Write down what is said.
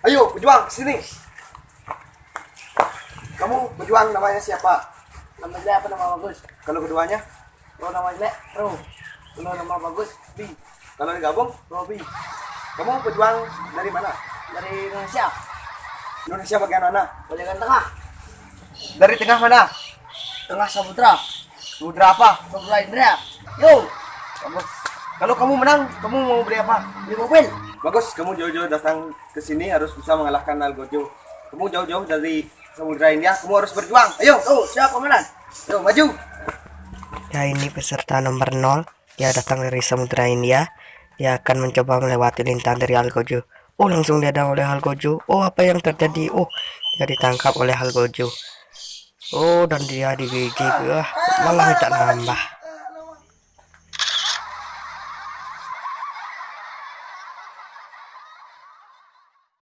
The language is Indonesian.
Ayo, berjuang sini. Kamu berjuang namanya siapa? Nama jelek apa nama bagus? Kalau keduanya? Kalau nama jelek, Pro. Kalau nama bagus, B. Kalau digabung? Robi. Kamu berjuang dari mana? Dari Indonesia. Indonesia bagian mana? Bagian tengah. Dari tengah mana? Tengah Samudra. Samudra apa? Samudra India. Yo, Bagus. Kalau kamu menang, kamu mau beli apa? beli mobil. Bagus, kamu jauh-jauh datang ke sini harus bisa mengalahkan Algojo. Kamu jauh-jauh dari Samudra India, kamu harus berjuang. Ayo, Oh, siap komandan. ayo maju. Ya, ini peserta nomor 0. Dia datang dari Samudra India. Dia akan mencoba melewati lintang dari Algojo. Oh, langsung dihadang oleh Algojo. Oh, apa yang terjadi? Oh, dia ditangkap oleh Algojo. Oh, dan dia digigit. Malah tidak nambah.